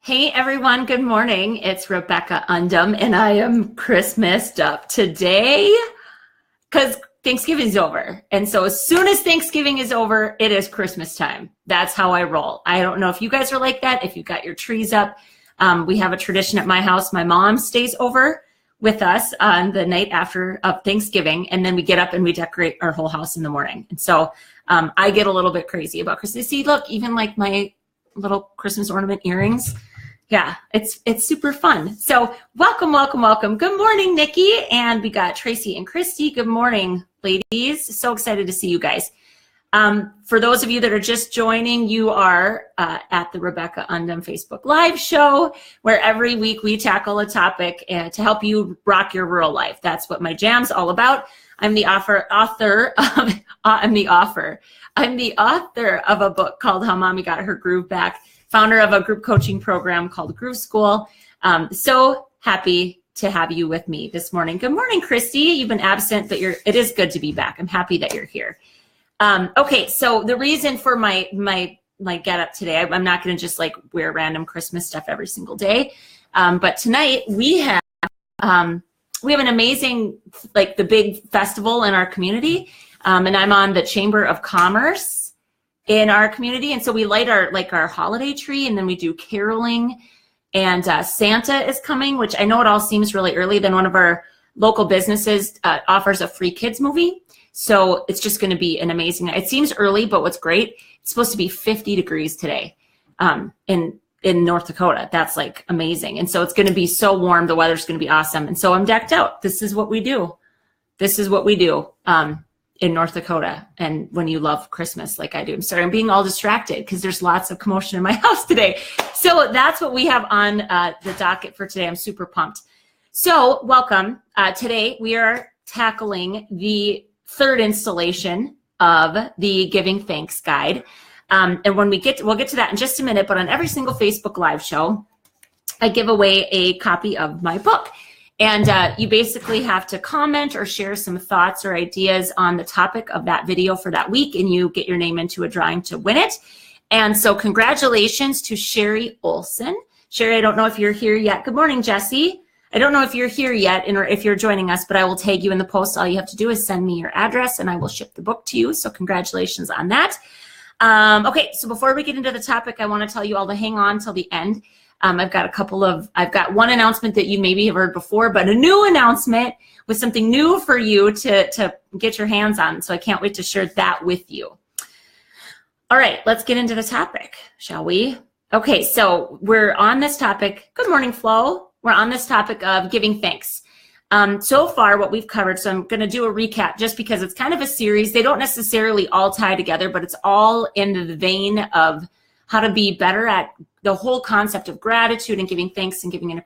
Hey everyone, good morning. It's Rebecca Undum and I am Christmased up today because Thanksgiving's over. And so as soon as Thanksgiving is over, it is Christmas time. That's how I roll. I don't know if you guys are like that, if you got your trees up. We have a tradition at my house. My mom stays over with us on the night after of Thanksgiving, and then we get up and we decorate our whole house in the morning. And so I get a little bit crazy about Christmas. See, look, even like my little Christmas ornament earrings. Yeah, it's super fun. So welcome. Good morning, Nikki. And we got Tracy and Christy. Good morning, ladies. So excited to see you guys. For those of you that are just joining, you are at the Rebecca Undum Facebook Live show, where every week we tackle a topic to help you rock your rural life. That's what my jam's all about. I'm the author of a book called How Mommy Got Her Groove Back, founder of a group coaching program called Groove School. So happy to have you with me this morning. Good morning, Christy. You've been absent, but it is good to be back. I'm happy that you're here. Okay, so the reason for my get up today, I'm not going to just like wear random Christmas stuff every single day, but tonight we have an amazing, like the big festival in our community, and I'm on the Chamber of Commerce in our community, and so we light our holiday tree, and then we do caroling, and Santa is coming, which I know it all seems really early. Then one of our local businesses offers a free kids movie, so it's just going to be an amazing night. It seems early, but what's great, it's supposed to be 50 degrees today in North Dakota. That's like amazing, and so it's going to be so warm. The weather's going to be awesome, and so I'm decked out. This is what we do. In North Dakota, and when you love Christmas like I do. I'm sorry, I'm being all distracted because there's lots of commotion in my house today. So that's what we have on the docket for today. I'm super pumped. So welcome. Today we are tackling the third installation of the Giving Thanks Guide. And when we'll get to that in just a minute, but on every single Facebook Live show, I give away a copy of my book. And you basically have to comment or share some thoughts or ideas on the topic of that video for that week, and you get your name into a drawing to win it. And so congratulations to Sherry Olson. Sherry, I don't know if you're here yet. Good morning, Jesse. I don't know if you're here yet or if you're joining us, but I will tag you in the post. All you have to do is send me your address and I will ship the book to you. So congratulations on that. Okay, so before we get into the topic, I want to tell you all to hang on till the end. I've got one announcement that you maybe have heard before, but a new announcement with something new for you to get your hands on. So I can't wait to share that with you. All right, let's get into the topic, shall we? Okay, so we're on this topic. Good morning, Flo. We're on this topic of giving thanks. So far, what we've covered, so I'm going to do a recap just because it's kind of a series. They don't necessarily all tie together, but it's all in the vein of how to be better at the whole concept of gratitude and giving thanks and giving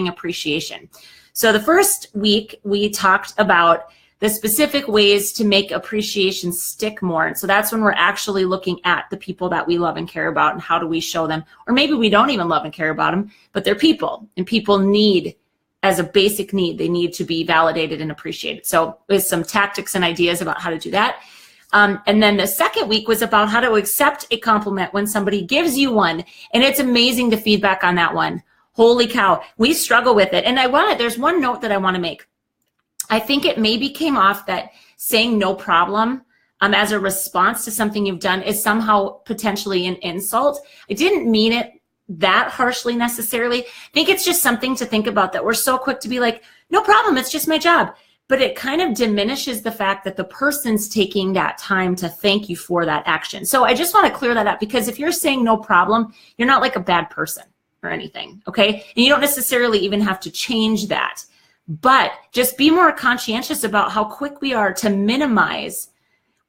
appreciation. So the first week we talked about the specific ways to make appreciation stick more. And so that's when we're actually looking at the people that we love and care about and how do we show them, or maybe we don't even love and care about them, but they're people, and people need, as a basic need, they need to be validated and appreciated. So with some tactics and ideas about how to do that. And then the second week was about how to accept a compliment when somebody gives you one. And it's amazing the feedback on that one. Holy cow, we struggle with it. And there's one note that I want to make. I think it maybe came off that saying no problem as a response to something you've done is somehow potentially an insult. I didn't mean it that harshly necessarily. I think it's just something to think about, that we're so quick to be like, no problem, it's just my job. But it kind of diminishes the fact that the person's taking that time to thank you for that action. So I just want to clear that up, because if you're saying no problem, you're not like a bad person or anything, okay? And you don't necessarily even have to change that. But just be more conscientious about how quick we are to minimize,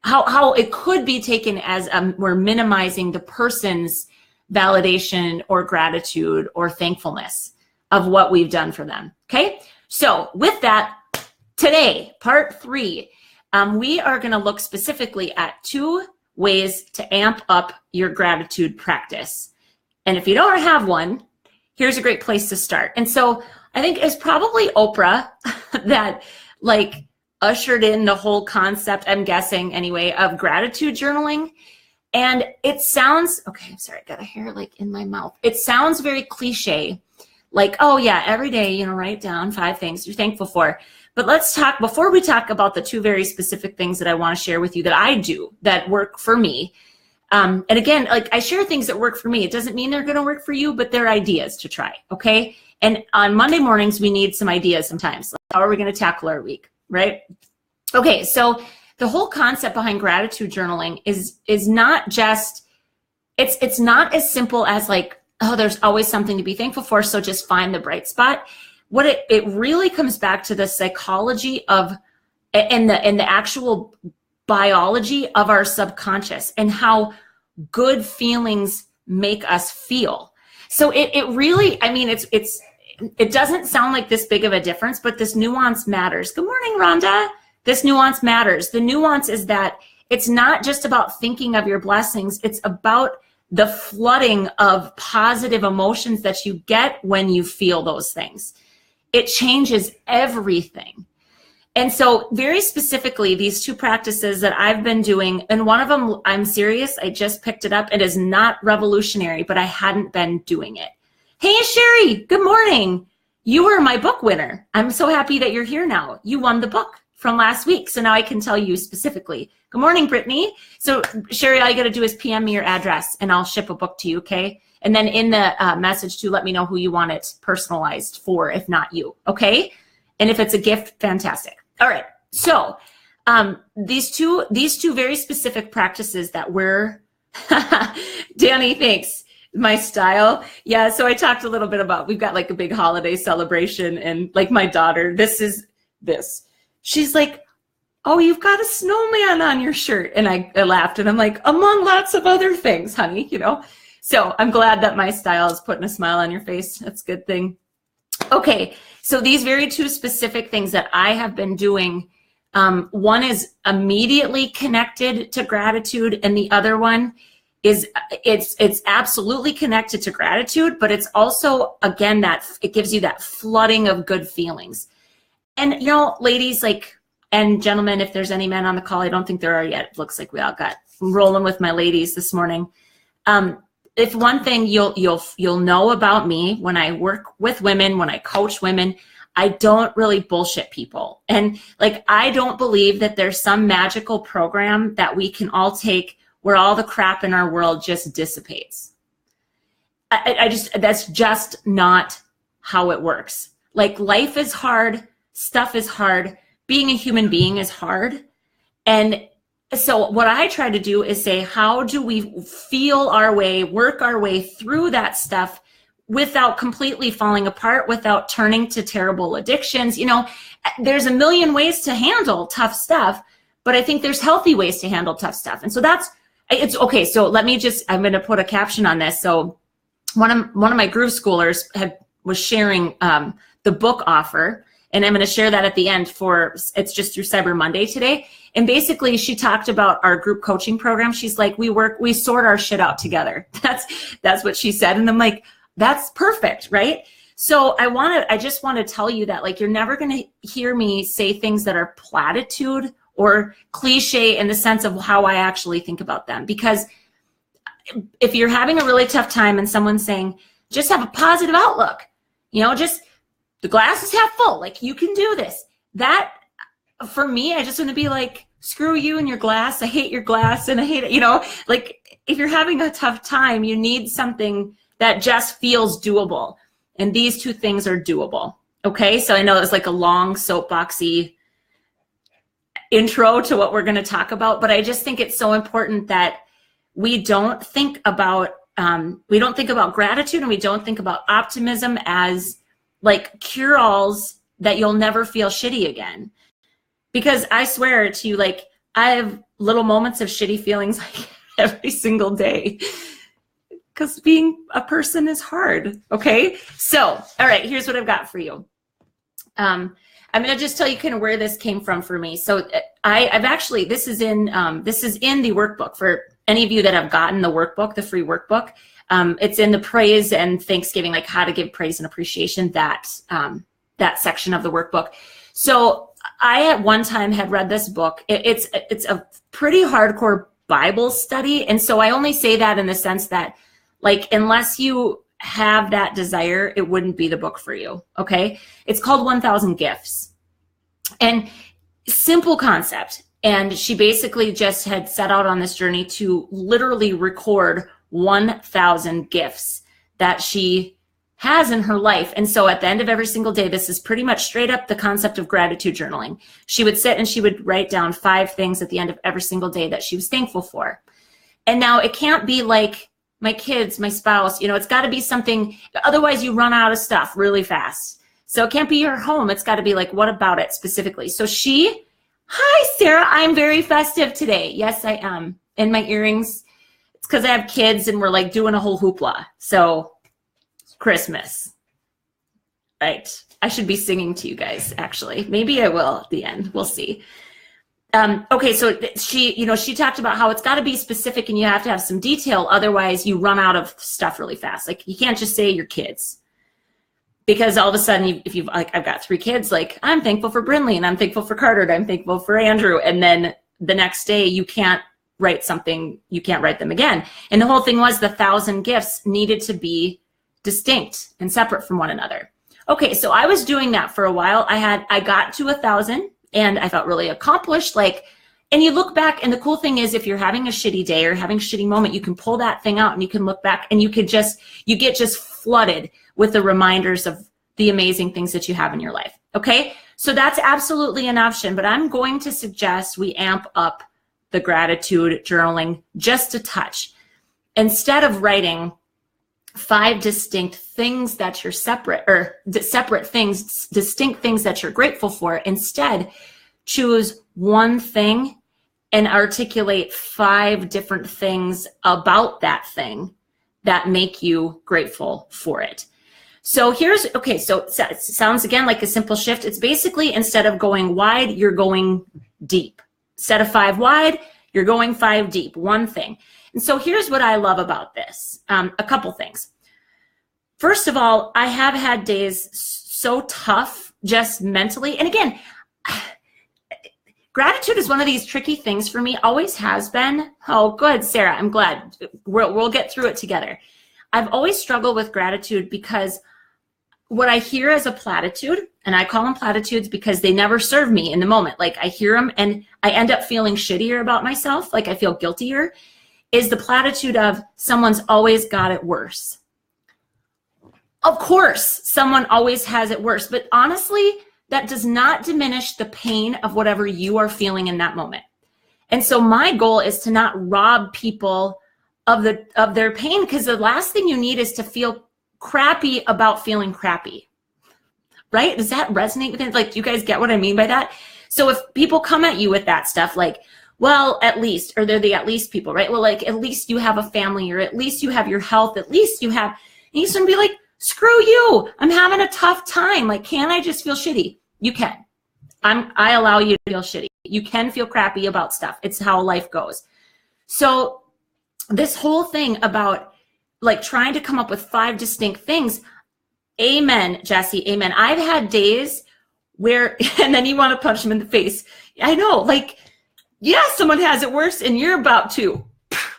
how it could be taken as we're minimizing the person's validation or gratitude or thankfulness of what we've done for them, okay? So with that, today, part 3, we are going to look specifically at 2 ways to amp up your gratitude practice. And if you don't have one, here's a great place to start. And so I think it's probably Oprah that like ushered in the whole concept, I'm guessing anyway, of gratitude journaling. And it sounds, okay, I'm sorry, I got a hair like in my mouth. It sounds very cliche, like, oh yeah, every day, write down 5 things you're thankful for. But let's talk, before we talk about the 2 very specific things that I want to share with you that I do that work for me. And again, like I share things that work for me. It doesn't mean they're going to work for you, but they're ideas to try, okay? And on Monday mornings, we need some ideas sometimes. Like, how are we going to tackle our week, right? Okay, so the whole concept behind gratitude journaling is not just, it's not as simple as like, oh, there's always something to be thankful for, so just find the bright spot. What it really comes back to the psychology of, and the actual biology of our subconscious and how good feelings make us feel. So it really, I mean, it doesn't sound like this big of a difference, but this nuance matters. Good morning, Rhonda. This nuance matters. The nuance is that it's not just about thinking of your blessings. It's about the flooding of positive emotions that you get when you feel those things. It changes everything. And so very specifically, these 2 practices that I've been doing, and one of them, I'm serious, I just picked it up. It is not revolutionary, but I hadn't been doing it. Hey, Sherry, good morning. You were my book winner. I'm so happy that you're here now. You won the book from last week, so now I can tell you specifically. Good morning, Brittany. So Sherry, all you got to do is PM me your address, and I'll ship a book to you, okay? And then in the message too, let me know who you want it personalized for, if not you, okay? And if it's a gift, fantastic. All right, so these two very specific practices that we're, Danny, thanks, my style. Yeah, so I talked a little bit about, we've got like a big holiday celebration, and like my daughter, she's like, oh, you've got a snowman on your shirt. And I laughed, and I'm like, among lots of other things, honey, So I'm glad that my style is putting a smile on your face. That's a good thing. Okay, so these very 2 specific things that I have been doing, one is immediately connected to gratitude, and the other one is it's absolutely connected to gratitude, but it's also, again, that it gives you that flooding of good feelings. And ladies, and gentlemen, if there's any men on the call, I don't think there are yet. It looks like we all got rolling with my ladies this morning. If one thing you'll know about me when I work with women, when I coach women, I don't really bullshit people. And I don't believe that there's some magical program that we can all take where all the crap in our world just dissipates. That's just not how it works. Life is hard, stuff is hard, being a human being is hard. And so what I try to do is say, how do we feel our way, work our way through that stuff without completely falling apart, without turning to terrible addictions? There's a million ways to handle tough stuff, but I think there's healthy ways to handle tough stuff. And so it's okay. So I'm going to put a caption on this. So one of my Groove Schoolers was sharing the book offer, and I'm going to share that at the end it's just through Cyber Monday today. And basically she talked about our group coaching program. She's like, we sort our shit out together. That's what she said. And I'm like, that's perfect, right? So I just want to tell you that you're never going to hear me say things that are platitude or cliche in the sense of how I actually think about them. Because if you're having a really tough time and someone's saying, just have a positive outlook, just the glass is half full, you can do this. That, for me, I just want to be like, screw you and your glass. I hate your glass, and I hate it. If you're having a tough time, you need something that just feels doable. And these 2 things are doable. Okay, so I know it's like a long soapboxy intro to what we're going to talk about, but I just think it's so important that we don't think about gratitude, and we don't think about optimism as cure-alls that you'll never feel shitty again. Because I swear to you, I have little moments of shitty feelings every single day. Because being a person is hard, okay? So, all right, here's what I've got for you. I'm going to just tell you kind of where this came from for me. So I've actually, this is in the workbook for any of you that have gotten the workbook, the free workbook. It's in the praise and Thanksgiving, how to give praise and appreciation, that section of the workbook. So I at one time had read this book. It's a pretty hardcore Bible study. And so I only say that in the sense that, like, unless you have that desire, it wouldn't be the book for you. Okay. It's called 1000 Gifts, and simple concept. And she basically just had set out on this journey to literally record 1000 gifts that she has in her life. And so at the end of every single day, this is pretty much straight up the concept of gratitude journaling. She would sit and she would write down 5 things at the end of every single day that she was thankful for. And now it can't be like my kids, my spouse, you know, it's got to be something, otherwise you run out of stuff really fast. So it can't be your home. It's got to be like, what about it specifically? So hi, Sarah, I'm very festive today. Yes, I am. And my earrings, it's because I have kids and we're like doing a whole hoopla. So Christmas, right? I should be singing to you guys, actually. Maybe I will at the end. We'll see. Okay, so she talked about how it's got to be specific and you have to have some detail. Otherwise, you run out of stuff really fast. Like, you can't just say your kids, because all of a sudden, if you've like, I've got 3 kids, like, I'm thankful for Brinley and I'm thankful for Carter and I'm thankful for Andrew, and then the next day you can't write something, you can't write them again. And the whole thing was the 1000 gifts needed to be distinct and separate from one another. Okay, so I was doing that for a while. I got to 1000 and I felt really accomplished. Like, and you look back, and the cool thing is, if you're having a shitty day or having a shitty moment, you can pull that thing out and you can look back and you get just flooded with the reminders of the amazing things that you have in your life. Okay, so that's absolutely an option, but I'm going to suggest we amp up the gratitude journaling just a touch. Instead of writing 5 distinct things that you're distinct things that you're grateful for, instead choose one thing and articulate 5 different things about that thing that make you grateful for it. So so it sounds again like a simple shift. It's basically, instead of going wide, you're going deep. Instead of 5 wide, you're going 5 deep, one thing. And so here's what I love about this. A couple things. First of all, I have had days so tough just mentally. And again, gratitude is one of these tricky things for me, always has been. Oh, good, Sarah, I'm glad. We'll get through it together. I've always struggled with gratitude because what I hear as a platitude, and I call them platitudes because they never serve me in the moment. Like, I hear them and I end up feeling shittier about myself. Like, I feel guiltier, is the platitude of someone's always got it worse. Of course, someone always has it worse, but honestly, that does not diminish the pain of whatever you are feeling in that moment. And so my goal is to not rob people of their pain, because the last thing you need is to feel crappy about feeling crappy, right? Does that resonate with it? Like, do you guys get what I mean by that? So if people come at you with that stuff, like, well, at least, or they're the at least people, right? Well, like, at least you have a family, or at least you have your health, at least you have, and you just want to be like, screw you, I'm having a tough time. Like, can I just feel shitty? You can. I allow you to feel shitty. You can feel crappy about stuff. It's how life goes. So this whole thing about like trying to come up with 5 distinct things, amen, Jesse, amen. I've had days where, and then you want to punch them in the face. I know, like, yeah, someone has it worse and you're about to.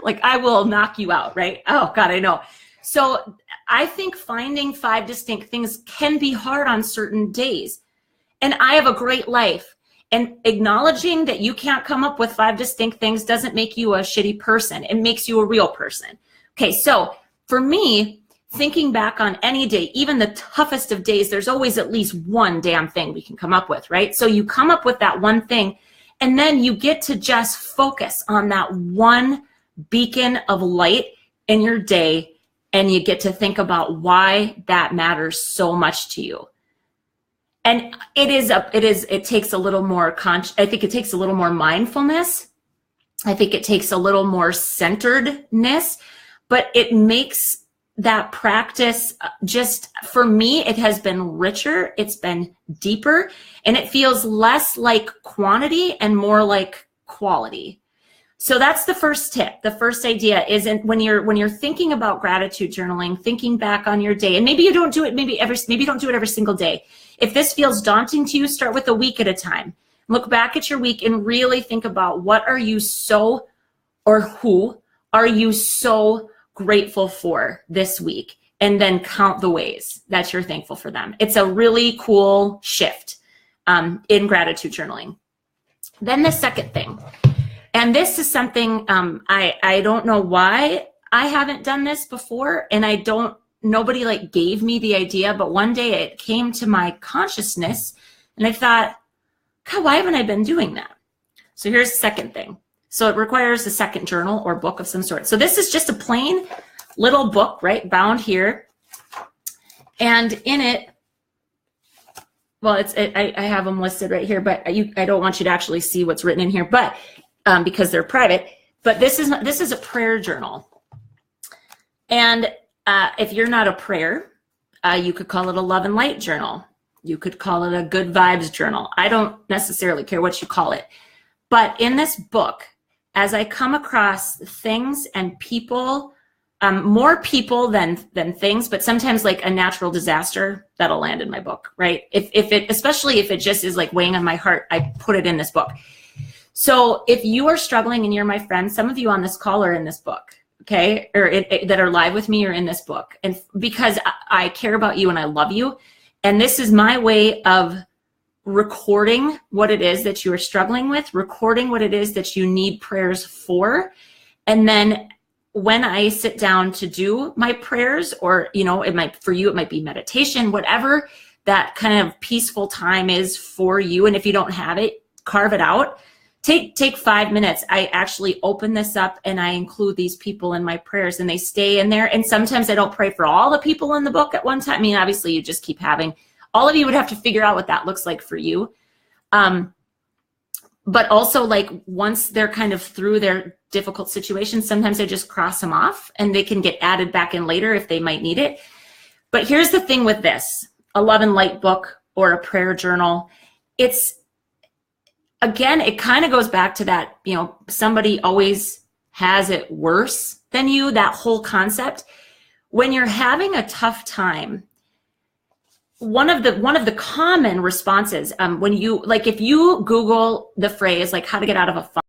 Like, I will knock you out, right? Oh, God, I know. So I think finding 5 distinct things can be hard on certain days. And I have a great life. And acknowledging that you can't come up with 5 distinct things doesn't make you a shitty person. It makes you a real person. Okay, so for me, thinking back on any day, even the toughest of days, there's always at least one damn thing we can come up with, right? So you come up with that one thing, and then you get to just focus on that one beacon of light in your day, and you get to think about why that matters so much to you. And it takes a little more I think it takes a little more mindfulness. I think it takes a little more centeredness, but it makes that practice, just for me, it has been richer, it's been deeper, and it feels less like quantity and more like quality. So that's the first tip. The first idea is, when you're thinking about gratitude journaling, thinking back on your day, and maybe you don't do it, maybe you don't do it every single day. If this feels daunting to you, start with a week at a time. Look back at your week and really think about, what are you so or who are you so grateful for this week? And then count the ways that you're thankful for them. It's a really cool shift in gratitude journaling. Then the second thing, and this is something I don't know why I haven't done this before, and nobody like gave me the idea, but one day it came to my consciousness and I thought, God, why haven't I been doing that? So here's the second thing. So it requires a second journal or book of some sort. So this is just a plain little book, right, bound here. And in it, well, I have them listed right here, but I don't want you to actually see what's written in here, but because they're private. But this is a prayer journal. And if you're not a prayer, you could call it a love and light journal. You could call it a good vibes journal. I don't necessarily care what you call it. But in this book, as I come across things and people, more people than things, but sometimes like a natural disaster, that'll land in my book, right? Especially if it just is like weighing on my heart, I put it in this book. So if you are struggling and you're my friend, some of you on this call are in this book, okay? Or that are live with me or in this book. And because I care about you and I love you. And this is my way of recording what it is that you are struggling with, recording what it is that you need prayers for. And then when I sit down to do my prayers, or, for you, it might be meditation, whatever that kind of peaceful time is for you. And if you don't have it, carve it out. Take 5 minutes. I actually open this up and I include these people in my prayers and they stay in there. And sometimes I don't pray for all the people in the book at one time. I mean, obviously you just keep having, all of you would have to figure out what that looks like for you. But also like once they're kind of through their difficult situations, sometimes I just cross them off and they can get added back in later if they might need it. But here's the thing with this, a love and light book or a prayer journal. Again, it kind of goes back to that, somebody always has it worse than you, that whole concept. When you're having a tough time, one of the common responses, if you Google the phrase, like how to get out of a funk,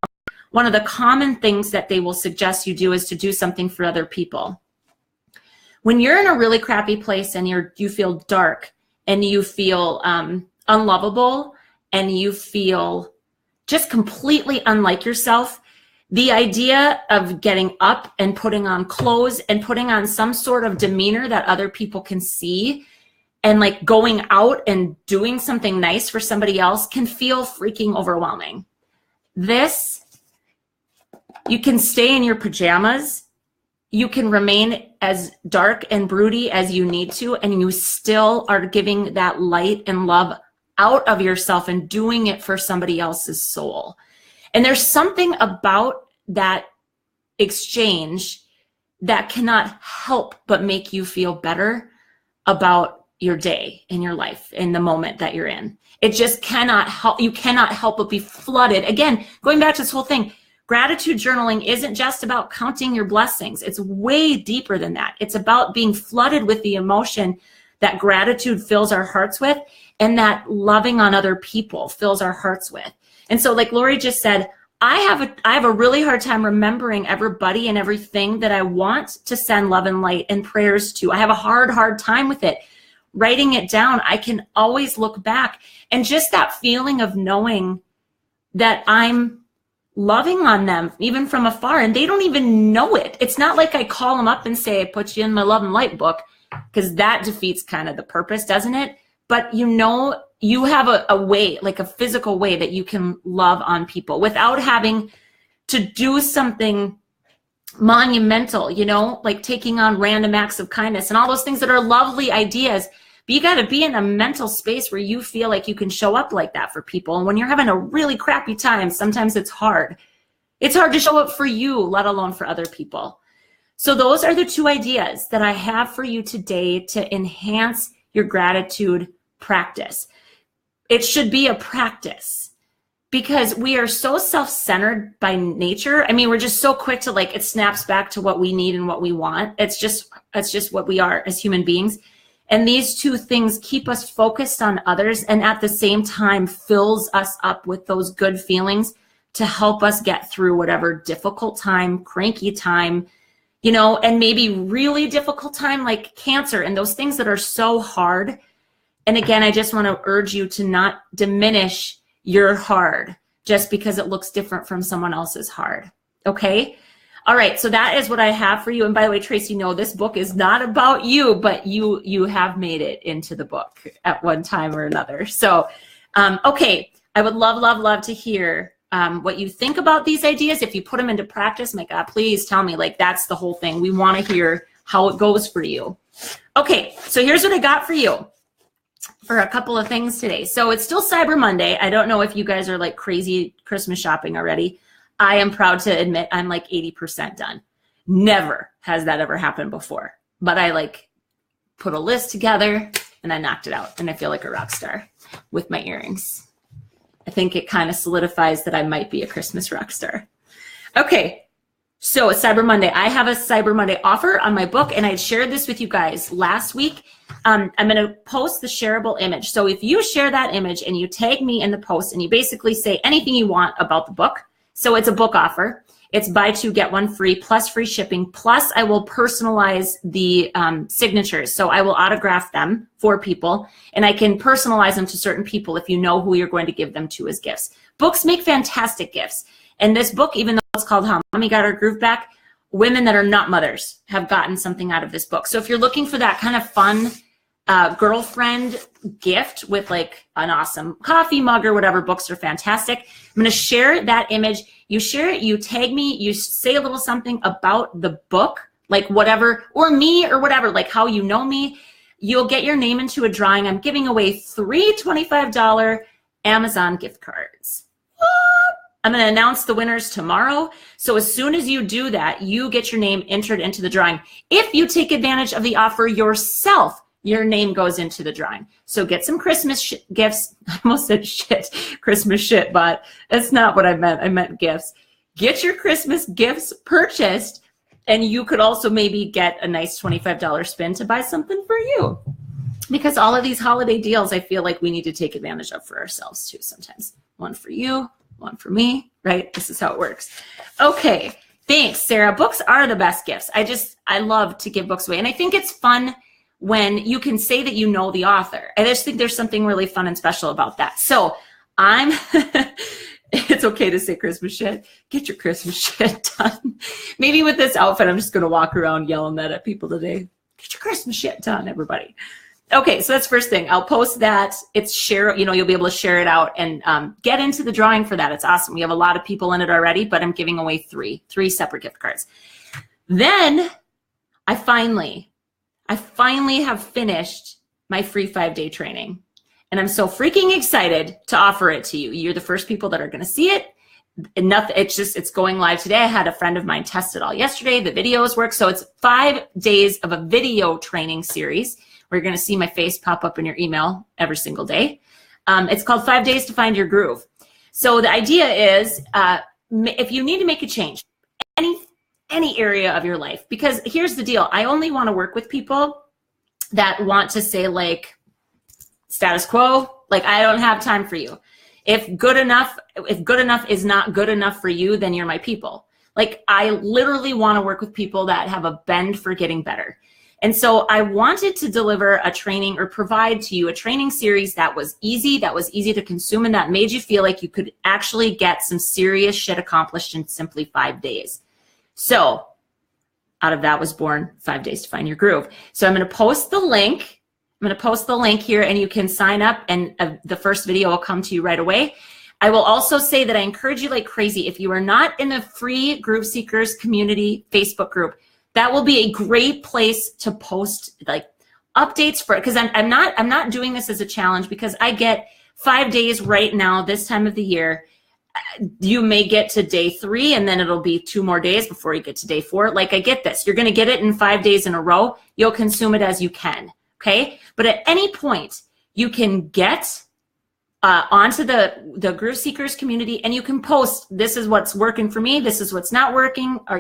one of the common things that they will suggest you do is to do something for other people. When you're in a really crappy place and you feel dark and you feel unlovable and you feel just completely unlike yourself, the idea of getting up and putting on clothes and putting on some sort of demeanor that other people can see and like going out and doing something nice for somebody else can feel freaking overwhelming. You can stay in your pajamas. You can remain as dark and broody as you need to, and you still are giving that light and love out of yourself and doing it for somebody else's soul. And there's something about that exchange that cannot help but make you feel better about your day and your life in the moment that you're in. It just cannot help. You cannot help but be flooded. Again, going back to this whole thing, gratitude journaling isn't just about counting your blessings. It's way deeper than that. It's about being flooded with the emotion that gratitude fills our hearts with, and that loving on other people fills our hearts with. And so like Lori just said, I have a really hard time remembering everybody and everything that I want to send love and light and prayers to. I have a hard time with it. Writing it down, I can always look back, and just that feeling of knowing that I'm loving on them even from afar, and they don't even know it. It's not like I call them up and say, I put you in my love and light book, because that defeats kind of the purpose, doesn't it? But you have a way, like a physical way that you can love on people without having to do something monumental, like taking on random acts of kindness and all those things that are lovely ideas. But you got to be in a mental space where you feel like you can show up like that for people. And when you're having a really crappy time, sometimes it's hard. It's hard to show up for you, let alone for other people. So those are the two ideas that I have for you today to enhance your gratitude practice. It should be a practice because we are so self-centered by nature. I mean, we're just so quick to it snaps back to what we need and what we want. It's just what we are as human beings. And these two things keep us focused on others and at the same time fills us up with those good feelings to help us get through whatever difficult time, cranky time, you know, and maybe really difficult time like cancer and those things that are so hard. And again, I just want to urge you to not diminish your hard just because it looks different from someone else's hard. Okay? All right, so that is what I have for you. And by the way, Tracy, no, this book is not about you, but you have made it into the book at one time or another. So, okay, I would love to hear what you think about these ideas. If you put them into practice, my God, please tell me, like, that's the whole thing. We want to hear how it goes for you. Okay, so here's what I got for you for a couple of things today. So it's still Cyber Monday. I don't know if you guys are like crazy Christmas shopping already. I am proud to admit I'm like 80% done. Never has that ever happened before. But I like put a list together and I knocked it out. And I feel like a rock star with my earrings. I think it kind of solidifies that I might be a Christmas rock star. Okay, so it's Cyber Monday. I have a Cyber Monday offer on my book, and I shared this with you guys last week. I'm going to post the shareable image. So if you share that image and you tag me in the post and you basically say anything you want about the book, so it's a book offer. It's buy two, get one free, plus free shipping, plus I will personalize the signatures. So I will autograph them for people, and I can personalize them to certain people if you know who you're going to give them to as gifts. Books make fantastic gifts. And this book, even though it's called How Mommy Got Her Groove Back, women that are not mothers have gotten something out of this book. So if you're looking for that kind of fun girlfriend gift with like an awesome coffee mug or whatever, books are fantastic. I'm going to share that image. You share it, you tag me, you say a little something about the book, like whatever, or me or whatever, like how you know me. You'll get your name into a drawing. I'm giving away 3 $25 Amazon gift cards. I'm going to announce the winners tomorrow. So as soon as you do that, you get your name entered into the drawing. If you take advantage of the offer yourself, your name goes into the drawing. So get some Christmas gifts. I almost said shit, Christmas shit, but that's not what I meant. I meant gifts. Get your Christmas gifts purchased, and you could also maybe get a nice $25 spin to buy something for you. Because all of these holiday deals, I feel like we need to take advantage of for ourselves too sometimes. One for you, one for me, right? This is how it works. Okay, thanks, Sarah. Books are the best gifts. I love to give books away. And I think it's fun when you can say that you know the author. I just think there's something really fun and special about that. So it's okay to say Christmas shit. Get your Christmas shit done. Maybe with this outfit, I'm just going to walk around yelling that at people today. Get your Christmas shit done, everybody. Okay, so that's first thing. I'll post that. It's share, you'll be able to share it out and get into the drawing for that. It's awesome. We have a lot of people in it already, but I'm giving away three separate gift cards. Then I finally have finished my free 5-day training. And I'm so freaking excited to offer it to you. You're the first people that are going to see it. It's going live today. I had a friend of mine test it all yesterday. The videos work. So it's 5 days of a video training series where you're going to see my face pop up in your email every single day. It's called 5 Days to Find Your Groove. So the idea is if you need to make a change, any area of your life, because here's the deal. I only want to work with people that want to say like status quo, like I don't have time for you. If good enough is not good enough for you, then you're my people. Like I literally want to work with people that have a bend for getting better. And so I wanted to deliver a training or provide to you a training series that was easy to consume, and that made you feel like you could actually get some serious shit accomplished in simply 5 days. So out of that was born 5 Days to Find Your Groove. So I'm going to post the link. I'm going to post the link here, and you can sign up, and the first video will come to you right away. I will also say that I encourage you like crazy. If you are not in the free Groove Seekers community Facebook group, that will be a great place to post like updates for it. Because I'm not doing this as a challenge, because I get 5 days right now this time of the year. You may get to day 3, and then it'll be 2 more days before you get to day 4. Like I get this. You're going to get it in 5 days in a row. You'll consume it as you can. Okay. But at any point you can get onto the Groove Seekers community, and you can post, this is what's working for me, this is what's not working, or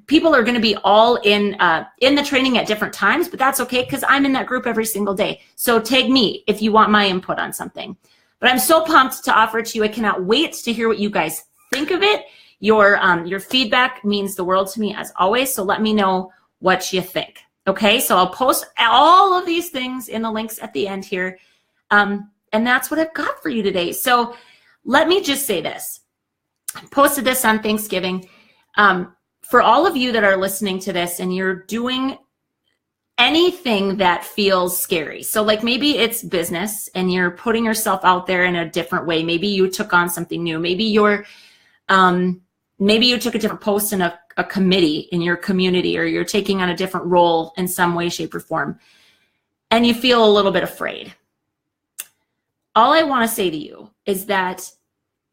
people are going to be all in the training at different times, but that's okay, because I'm in that group every single day. So tag me if you want my input on something. But I'm so pumped to offer it to you. I cannot wait to hear what you guys think of it. Your feedback means the world to me as always. So let me know what you think. Okay, so I'll post all of these things in the links at the end here. And that's what I've got for you today. So let me just say this. I posted this on Thanksgiving. For all of you that are listening to this and you're doing anything that feels scary. So like maybe it's business and you're putting yourself out there in a different way. Maybe you took on something new. Maybe maybe you took a different post in a committee in your community, or you're taking on a different role in some way, shape, or form, and you feel a little bit afraid. All I want to say to you is that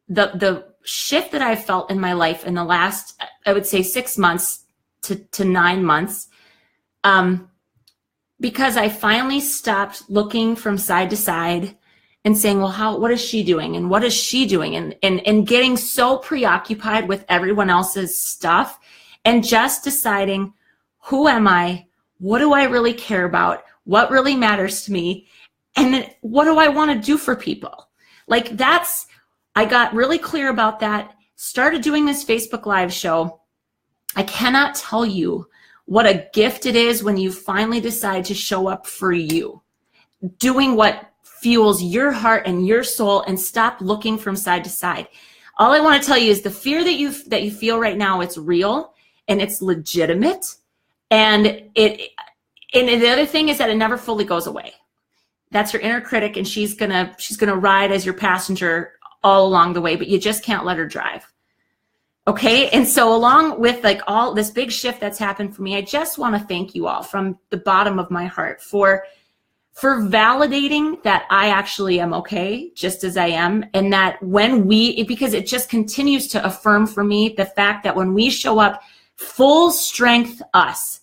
the shift that I've felt in my life in the last, I would say 6 months to 9 months, because I finally stopped looking from side to side and saying, well, what is she doing? And what is she doing? And getting so preoccupied with everyone else's stuff and just deciding, who am I? What do I really care about? What really matters to me? And then what do I want to do for people? Like I got really clear about that, started doing this Facebook Live show. I cannot tell you what a gift it is when you finally decide to show up for you, doing what fuels your heart and your soul, and stop looking from side to side. All I want to tell you is the fear that you feel right now, it's real and it's legitimate. And the other thing is that it never fully goes away. That's your inner critic, and she's gonna ride as your passenger all along the way, but you just can't let her drive. Okay, and so along with like all this big shift that's happened for me, I just want to thank you all from the bottom of my heart for validating that I actually am okay just as I am, and that because it just continues to affirm for me the fact that when we show up full strength us,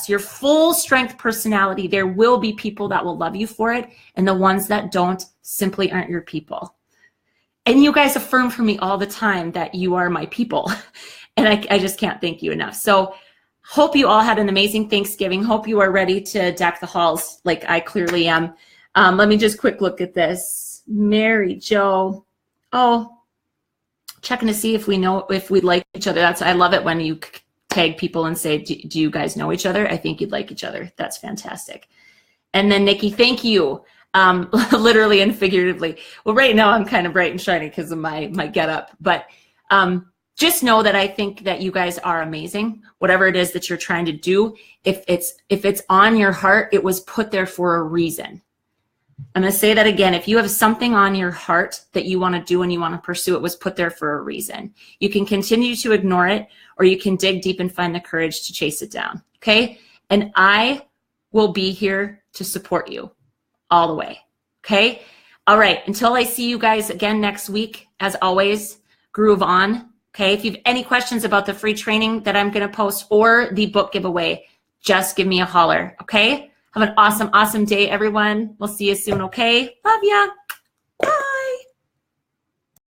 your full strength personality, there will be people that will love you for it, and the ones that don't simply aren't your people. And you guys affirm for me all the time that you are my people. And I just can't thank you enough. So hope you all had an amazing Thanksgiving. Hope you are ready to deck the halls like I clearly am. Let me just quick look at this. Mary Jo. Oh, checking to see if we like each other. I love it when you tag people and say, do you guys know each other? I think you'd like each other. That's fantastic. And then Nikki, thank you. Literally and figuratively. Well, right now I'm kind of bright and shiny because of my getup, but just know that I think that you guys are amazing. Whatever it is that you're trying to do, if it's on your heart, it was put there for a reason. I'm going to say that again. If you have something on your heart that you want to do and you want to pursue, it was put there for a reason. You can continue to ignore it, or you can dig deep and find the courage to chase it down. Okay. And I will be here to support you all the way. Okay. All right. Until I see you guys again next week, as always, groove on. Okay. If you have any questions about the free training that I'm going to post or the book giveaway, just give me a holler. Okay. Have an awesome, awesome day, everyone. We'll see you soon. Okay. Love ya.